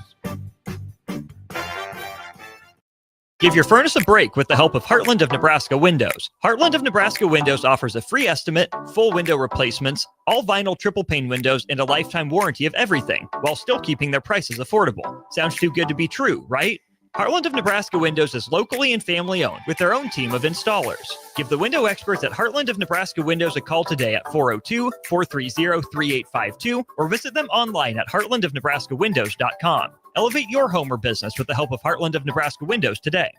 Give your furnace a break with the help of Heartland of Nebraska Windows. Heartland of Nebraska Windows offers a free estimate, full window replacements, all vinyl triple pane windows, and a lifetime warranty of everything, while still keeping their prices affordable. Sounds too good to be true, right? Heartland of Nebraska Windows is locally and family owned with their own team of installers. Give the window experts at Heartland of Nebraska Windows a call today at 402-430-3852 or visit them online at heartlandofnebraskawindows.com. Elevate your home or business with the help of Heartland of Nebraska Windows today.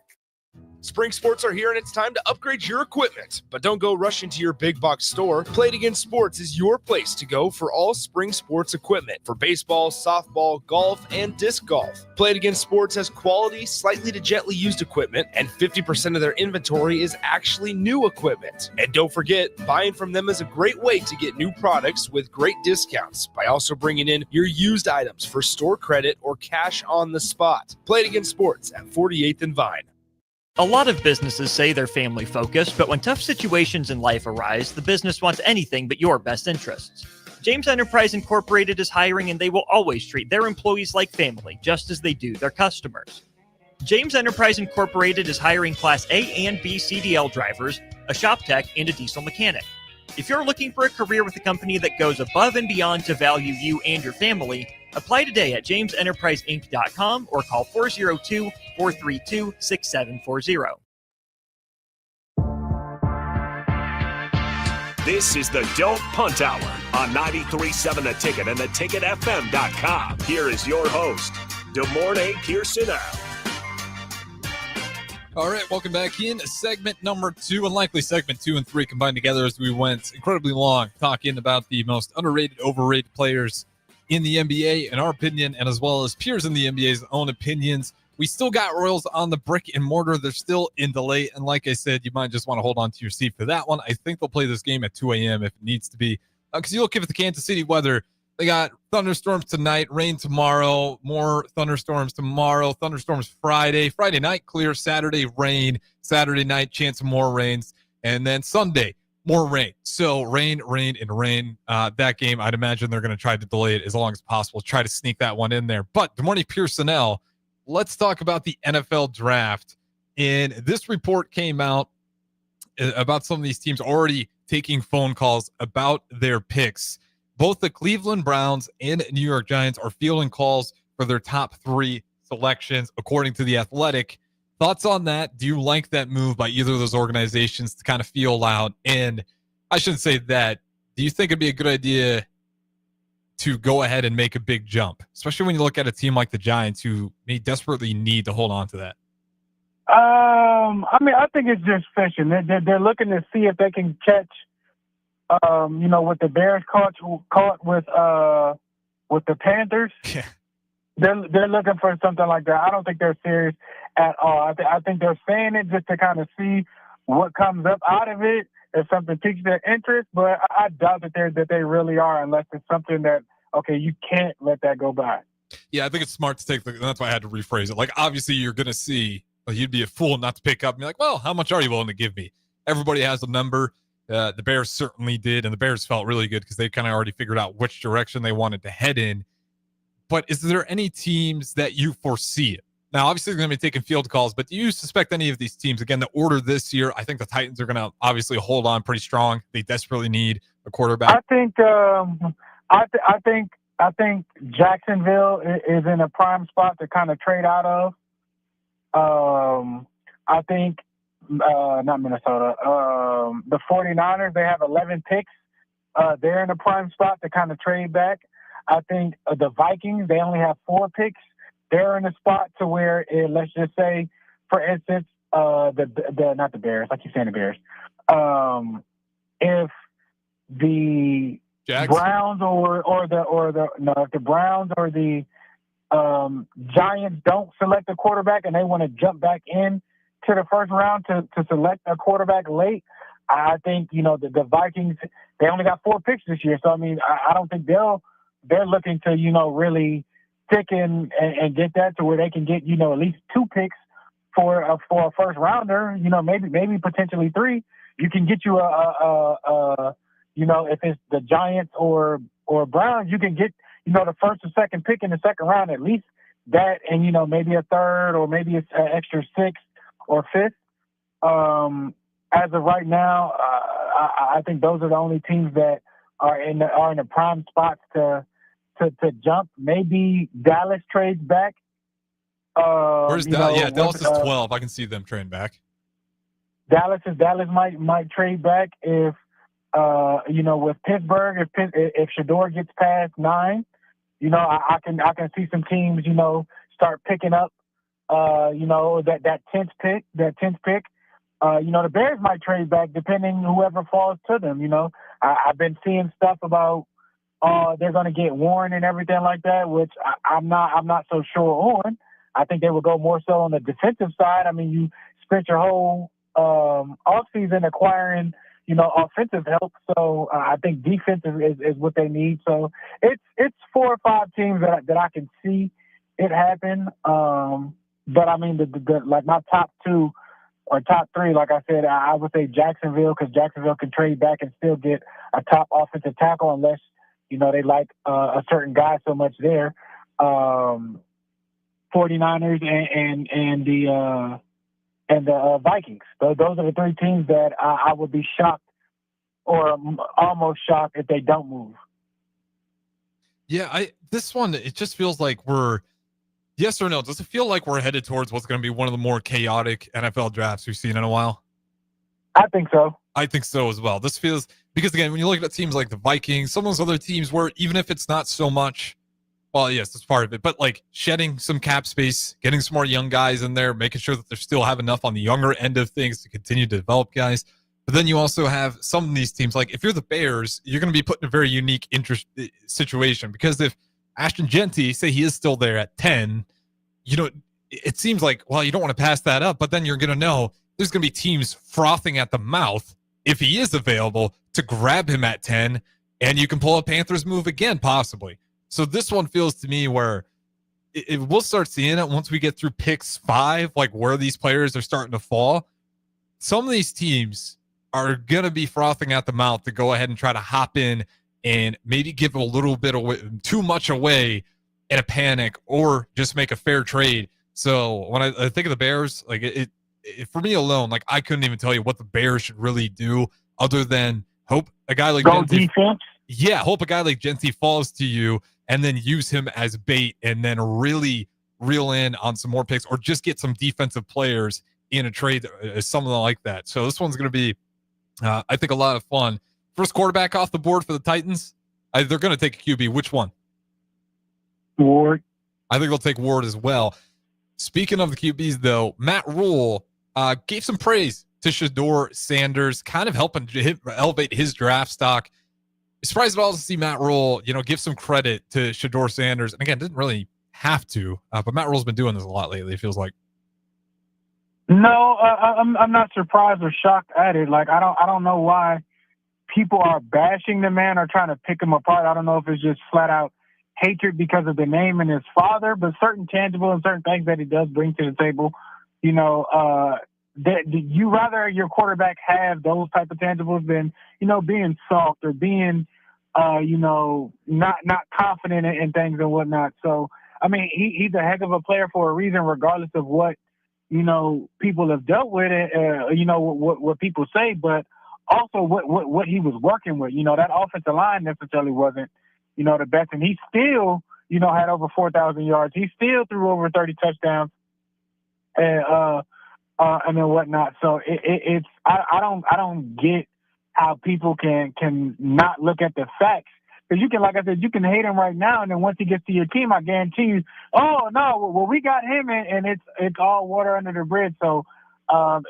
Spring sports are here and it's time to upgrade your equipment. But don't go rushing to your big box store. Play It Again Sports is your place to go for all spring sports equipment for baseball, softball, golf, and disc golf. Play It Again Sports has quality, slightly to gently used equipment, and 50% of their inventory is actually new equipment. And don't forget, buying from them is a great way to get new products with great discounts by also bringing in your used items for store credit or cash on the spot. Play It Again Sports at 48th and Vine. A lot of businesses say they're family focused, but when tough situations in life arise, the business wants anything but your best interests. James Enterprise Incorporated is hiring, and they will always treat their employees like family, just as they do their customers. James Enterprise Incorporated is hiring Class A and B CDL drivers, a shop tech, and a diesel mechanic. If you're looking for a career with a company that goes above and beyond to value you and your family, apply today at jamesenterpriseinc.com or call 402-432-6740. This is the Don't Punt Hour on 93.7 The Ticket and theticketfm.com. Here is your host, DeMornay Pierson-El. All right, welcome back in. Segment number 2, and likely segment 2 and 3 combined together as we went incredibly long talking about the most underrated, overrated players in the NBA, in our opinion, and as well as peers in the NBA's own opinions. We still got Royals on the brick and mortar. They're still in delay, and like I said, you might just want to hold on to your seat for that one. I think they'll play this game at 2 a.m. if it needs to be, because you look at the Kansas City weather. They got thunderstorms tonight, rain tomorrow, more thunderstorms tomorrow, thunderstorms Friday night clear, Saturday rain, Saturday night chance of more rains, and then Sunday more rain. So rain. That game, I'd imagine they're going to try to delay it as long as possible, try to sneak that one in there. But good morning, Pierson-El. Let's talk about the NFL draft. And this report came out about some of these teams already taking phone calls about their picks. Both the Cleveland Browns and New York Giants are fielding calls for their top 3 selections, according to The Athletic. Thoughts on that? Do you like that move by either of those organizations to kind of feel out? And I shouldn't say that. Do you think it'd be a good idea to go ahead and make a big jump, especially when you look at a team like the Giants who may desperately need to hold on to that? I think it's just fishing. They're looking to see if they can catch, what the Bears caught with the Panthers. Yeah. They're looking for something like that. I don't think they're serious at all. I think they're saying it just to kind of see what comes up out of it, if something piques their interest. But I doubt that they really are, unless it's something that, okay, you can't let that go by. Yeah, I think it's smart to take that's why I had to rephrase it. Like, obviously, you're going to see, you'd be a fool not to pick up and be like, well, how much are you willing to give me? Everybody has a number. The Bears certainly did, and the Bears felt really good because they kind of already figured out which direction they wanted to head in. But is there any teams that you foresee? Now, obviously, they're going to be taking field calls, but do you suspect any of these teams? Again, the order this year, I think the Titans are going to obviously hold on pretty strong. They desperately need a quarterback. I think Jacksonville is in a prime spot to kind of trade out of. I think not Minnesota. The 49ers, they have 11 picks. They're in a prime spot to kind of trade back. I think the Vikings, they only have 4 picks. They're in a spot to where, let's just say, for instance, not the Bears, like you're saying, the Bears. If the Jags? Browns if the Browns or the Giants don't select a quarterback and they want to jump back in to the first round to select a quarterback late, I think, the Vikings, they only got 4 picks this year. So, I don't think they're looking to, really stick in and get that to where they can get, at least 2 picks for a first rounder, maybe potentially 3. You can get you if it's the Giants or Browns, you can get, the first or second pick in the second round, at least that, and, maybe a third or maybe it's an extra 6th or 5th. As of right now, I think those are the only teams that are in the prime spots to jump. Maybe Dallas trades back Where's Dallas? Yeah, Dallas is 12. I can see them trading back. Dallas might trade back if with Pittsburgh, if Shador gets past 9, I can see some teams start picking up that 10th pick. The Bears might trade back depending whoever falls to them. I've been seeing stuff about they're going to get Warren and everything like that, which I'm not so sure on. I think they would go more so on the defensive side. I mean, you spent your whole offseason acquiring, offensive help. So I think defense is what they need. So it's 4 or 5 teams that I can see it happen. But I mean, the like my top 2 or top 3, like I said, I would say Jacksonville, because Jacksonville can trade back and still get a top offensive tackle unless, they like a certain guy so much there. 49ers and the Vikings. Those are the 3 teams that I would be shocked or almost shocked if they don't move. Yeah, this one, it just feels like we're, yes or no, does it feel like we're headed towards what's going to be one of the more chaotic NFL drafts we've seen in a while? I think so. I think so as well. This feels, because again, when you look at teams like the Vikings, some of those other teams where even if it's not so much, well, yes, that's part of it, but like shedding some cap space, getting some more young guys in there, making sure that they still have enough on the younger end of things to continue to develop guys. But then you also have some of these teams, like if you're the Bears, you're going to be put in a very unique situation, because if Ashton Genty, say he is still there at 10, it seems like, well, you don't want to pass that up, but then you're going to know there's going to be teams frothing at the mouth if he is available to grab him at 10, and you can pull a Panthers move again, possibly. So this one feels to me where we'll start seeing it once we get through picks 5, like where these players are starting to fall. Some of these teams are going to be frothing at the mouth to go ahead and try to hop in and maybe give a little bit away, too much away in a panic, or just make a fair trade. So when I think of the Bears, like it for me alone, like I couldn't even tell you what the Bears should really do other than hope a guy like Genty, hope a guy like Genty falls to you, and then use him as bait, and then really reel in on some more picks, or just get some defensive players in a trade, something like that. So this one's going to be, I think, a lot of fun. First quarterback off the board for the Titans. They're going to take a QB. Which one? Ward. I think they'll take Ward as well. Speaking of the QBs, though, Matt Rule gave some praise to Shador Sanders, kind of helping elevate his draft stock. Surprised at all to see Matt Rule, give some credit to Shador Sanders. And again, didn't really have to, but Matt Rule's been doing this a lot lately, it feels like. No, I'm not surprised or shocked at it. Like, I don't know why people are bashing the man or trying to pick him apart. I don't know if it's just flat out hatred because of the name and his father, but certain tangible and certain things that he does bring to the table, that you rather your quarterback have those type of tangibles than, being soft or being, not confident in things and whatnot. So, I mean, he's a heck of a player for a reason, regardless of what, people have dealt with it, what people say, but also what he was working with. That offensive line necessarily wasn't, the best. And he still, had over 4,000 yards. He still threw over 30 touchdowns and then whatnot. So I don't get how people can not look at the facts. Because you can, like I said, you can hate him right now, and then once he gets to your team, I guarantee you, oh no, well we got him, and it's all water under the bridge. So I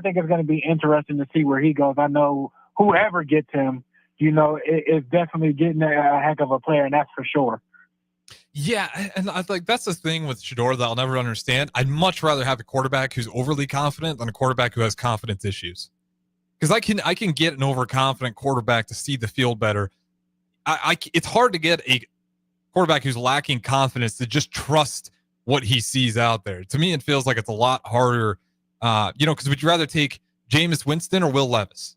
think it's going to be interesting to see where he goes. I know whoever gets him, is definitely getting a heck of a player, and that's for sure. Yeah, and I think that's the thing with Shador that I'll never understand. I'd much rather have a quarterback who's overly confident than a quarterback who has confidence issues. Because I can get an overconfident quarterback to see the field better. It's hard to get a quarterback who's lacking confidence to just trust what he sees out there. To me, it feels like it's a lot harder, because would you rather take Jameis Winston or Will Levis?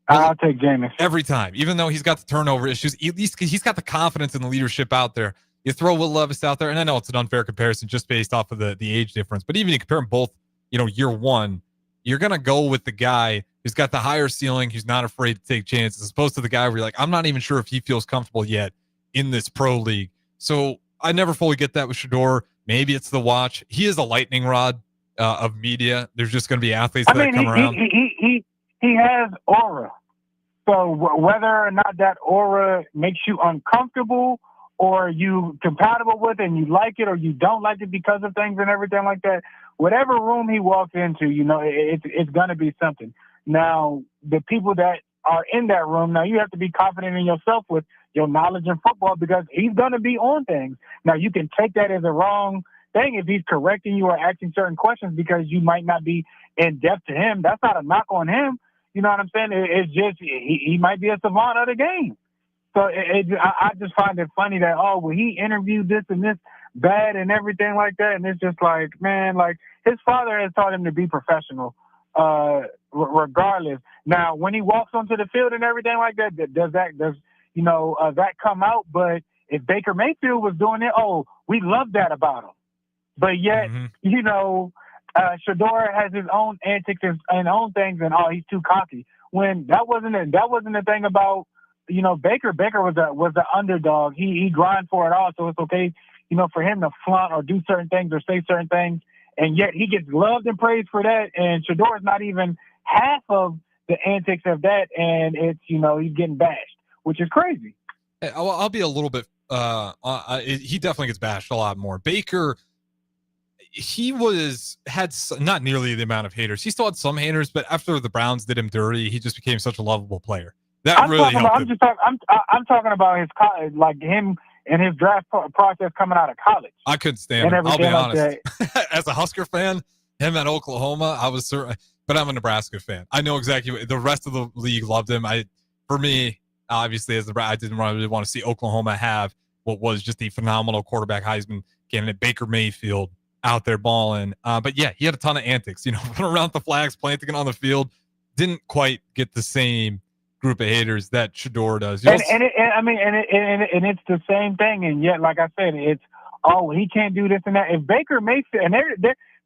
I'll take Jameis. Every time, even though he's got the turnover issues, at least he's got the confidence and the leadership out there. You throw Will Levis out there, and I know it's an unfair comparison just based off of the age difference, but even if you compare them both, year one, you're going to go with the guy who's got the higher ceiling, who's not afraid to take chances, as opposed to the guy where you're like, I'm not even sure if he feels comfortable yet in this pro league. So I never fully get that with Shador. Maybe it's the watch. He is a lightning rod of media. There's just going to be athletes that come around. He has aura. So whether or not that aura makes you uncomfortable or you compatible with it and you like it or you don't like it because of things and everything like that, whatever room he walks into, it's going to be something. Now, the people that are in that room, now you have to be confident in yourself with your knowledge in football because he's going to be on things. Now, you can take that as a wrong thing if he's correcting you or asking certain questions because you might not be in depth to him. That's not a knock on him. You know what I'm saying? It's just he might be a savant of the game. So I just find it funny that, he interviewed this and this bad and everything like that. And it's just like, man, like his father has taught him to be professional regardless. Now, when he walks onto the field and everything like that, does that come out? But if Baker Mayfield was doing it, we love that about him. But yet, Shedeur has his own antics and own things, and he's too cocky. When that wasn't the thing about Baker. Baker was the underdog. He grind for it all, so it's okay, for him to flaunt or do certain things or say certain things, and yet he gets loved and praised for that. And Shedeur is not even half of the antics of that, and it's he's getting bashed, which is crazy. I'll be a little bit. He definitely gets bashed a lot more. Baker. He had not nearly the amount of haters. He still had some haters, but after the Browns did him dirty, he just became such a lovable player. That really helped him. I'm talking about his like him and his draft process coming out of college. I couldn't stand him. I'll be honest. As a Husker fan, him at Oklahoma, I was certain, but I'm a Nebraska fan. I know exactly what the rest of the league loved him. For me, obviously, I didn't really want to see Oklahoma have what was just a phenomenal quarterback Heisman candidate, Baker Mayfield, out there balling. But yeah, he had a ton of antics, around the flags, planting it on the field. Didn't quite get the same group of haters that Shedeur does. And it's the same thing. And yet, like I said, it's, he can't do this and that. If Baker Mayfield, and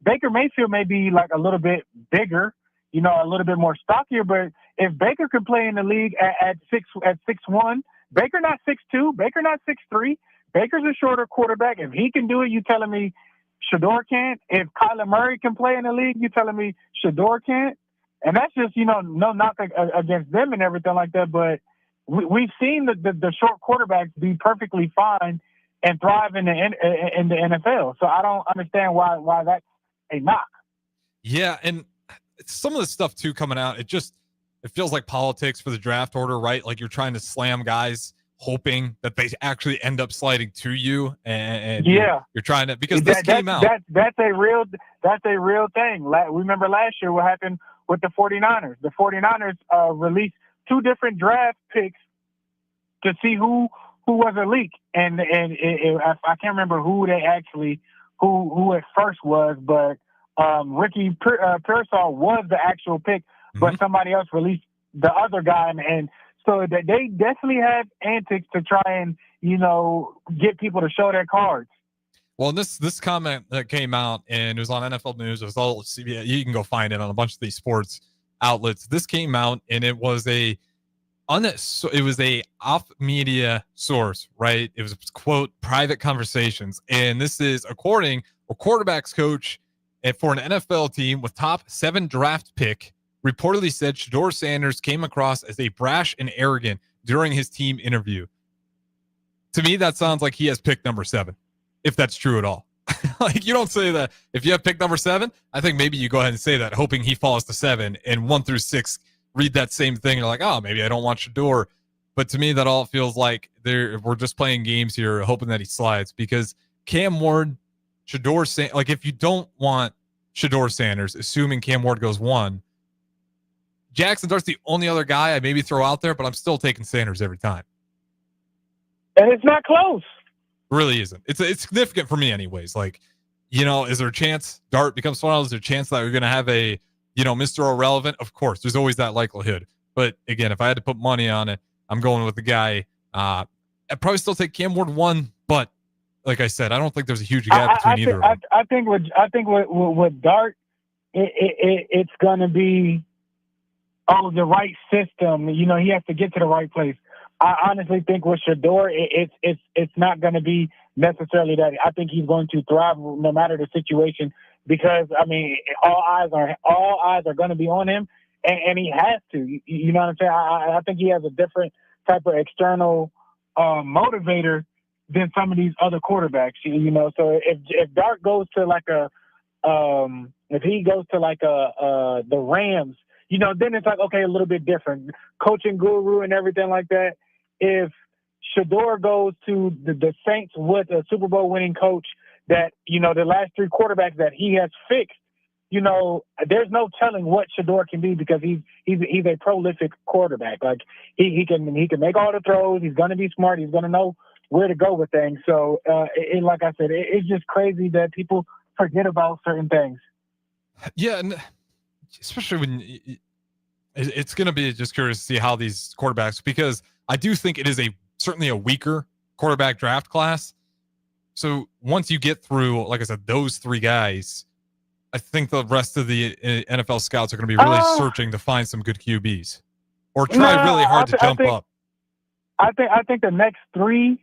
Baker Mayfield may be like a little bit bigger, a little bit more stockier, but if Baker can play in the league at 6'1", Baker not 6'2", Baker not 6'3", Baker's a shorter quarterback. If he can do it, you telling me Shedeur can't? If Kyler Murray can play in the league, you telling me Shedeur can't? And that's just, no knock against them and everything like that. But we've seen the short quarterbacks be perfectly fine and thrive in the NFL. So I don't understand why that's a knock. Yeah, and some of the stuff too coming out, it feels like politics for the draft order, right? Like you're trying to slam guys hoping that they actually end up sliding to you, and you're trying to, because this came out. That's a real thing. Remember last year what happened with the 49ers. The 49ers released 2 different draft picks to see who was elite, and I can't remember who at first was, but Ricky Pierson-El was the actual pick, but somebody else released the other guy, and so that they definitely have antics to try and, get people to show their cards. Well, this comment that came out, and it was on NFL News. It was all CBS. You can go find it on a bunch of these sports outlets. This came out, and it was a off media source, right? It was, quote, private conversations. And this is according a quarterback's coach for an NFL team with top 7 draft pick reportedly said Shedeur Sanders came across as a brash and arrogant during his team interview. To me, that sounds like he has pick number 7, if that's true at all. Like, you don't say that. If you have pick number 7, I think maybe you go ahead and say that, hoping he falls to 7, and 1 through 6 read that same thing. You're like, maybe I don't want Shedeur. But to me, that all feels like we're just playing games here, hoping that he slides, because Cam Ward, Shedeur, like, if you don't want Shedeur Sanders, assuming Cam Ward goes 1, Jackson Dart's the only other guy I maybe throw out there, but I'm still taking Sanders every time. And it's not close. It really isn't. It's significant for me anyways. Like, is there a chance Dart becomes phenomenal? Is there a chance that we're going to have a, Mr. Irrelevant? Of course, there's always that likelihood. But again, if I had to put money on it, I'm going with the guy. I'd probably still take Cam Ward 1, but like I said, I don't think there's a huge gap between either of them. I think with Dart, it's going to be, the right system. He has to get to the right place. I honestly think with Shedeur, it's not going to be necessarily that I think he's going to thrive no matter the situation, because I mean all eyes are going to be on him, and he has to. You know what I'm saying? I think he has a different type of external motivator than some of these other quarterbacks. You know, so if Dart goes to like if he goes to like the Rams, you know, then it's like, okay, a little bit different. Coaching guru and everything like that. If Shador goes to the Saints with a Super Bowl winning coach that, you know, the last 3 quarterbacks that he has fixed, you know, there's no telling what Shador can be, because he's a prolific quarterback. Like he can make all the throws. He's going to be smart. He's going to know where to go with things. So, like I said, it's just crazy that people forget about certain things. Yeah, and especially when it's going to be just curious to see how these quarterbacks, because I do think it is certainly a weaker quarterback draft class. So once you get through, like I said, those 3 guys, I think the rest of the NFL scouts are going to be really searching to find some good QBs, or try really hard to jump up. I think the next 3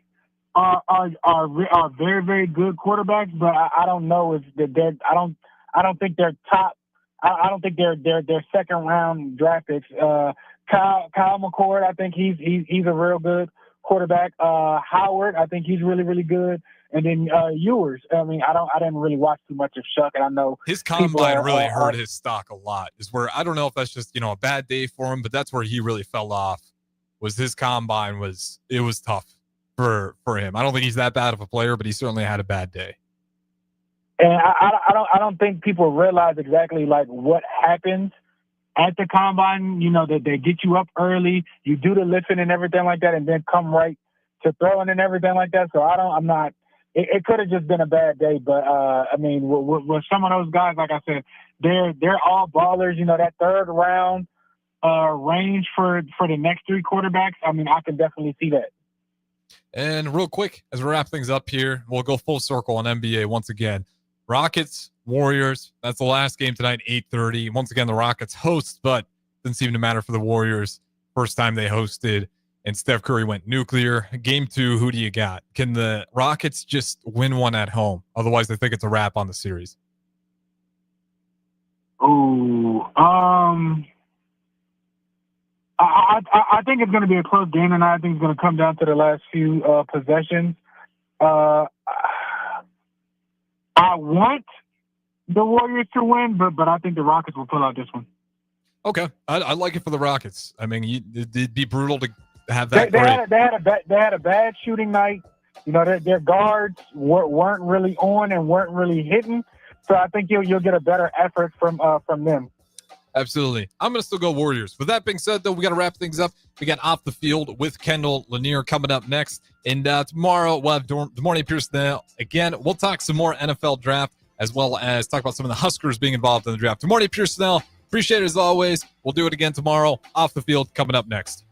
are very, very good quarterbacks, but I don't know if they're. I don't think they're top. I don't think they're second round draft picks. Kyle McCord, I think he's a real good quarterback. Howard, I think he's really, really good. And then Ewers. I mean, I didn't really watch too much of Shuck, and I know his combine really hurt his stock a lot. Is where I don't know if that's just, you know, a bad day for him, but that's where he really fell off. Was his combine was tough for him. I don't think he's that bad of a player, but he certainly had a bad day. And I don't think people realize exactly like what happens at the combine. You know, that they get you up early, you do the lifting and everything like that, and then come right to throwing and everything like that. So I'm not. It could have just been a bad day, but I mean, with some of those guys, like I said, they're all ballers. You know, that 3rd round range for the next 3 quarterbacks. I mean, I can definitely see that. And real quick, as we wrap things up here, we'll go full circle on NBA once again. Rockets, Warriors. That's the last game tonight, 8:30. Once again, the Rockets host, but didn't seem to matter for the Warriors. First time they hosted, and Steph Curry went nuclear. Game 2, who do you got? Can the Rockets just win one at home? Otherwise, they think it's a wrap on the series. Oh, I think it's going to be a close game, and I think it's going to come down to the last few possessions. I want the Warriors to win, but I think the Rockets will pull out this one. Okay, I like it for the Rockets. I mean, it'd be brutal to have that. They had a bad shooting night. You know, their guards weren't really on and weren't really hitting. So I think you'll get a better effort from them. Absolutely. I'm going to still go Warriors. With that being said, though, we got to wrap things up. We got Off the Field with Kendall Lanier coming up next. And tomorrow we'll have Demorne Pierson-El. Again, we'll talk some more NFL draft, as well as talk about some of the Huskers being involved in the draft. Demorne Pierson-El, appreciate it as always. We'll do it again tomorrow. Off the Field coming up next.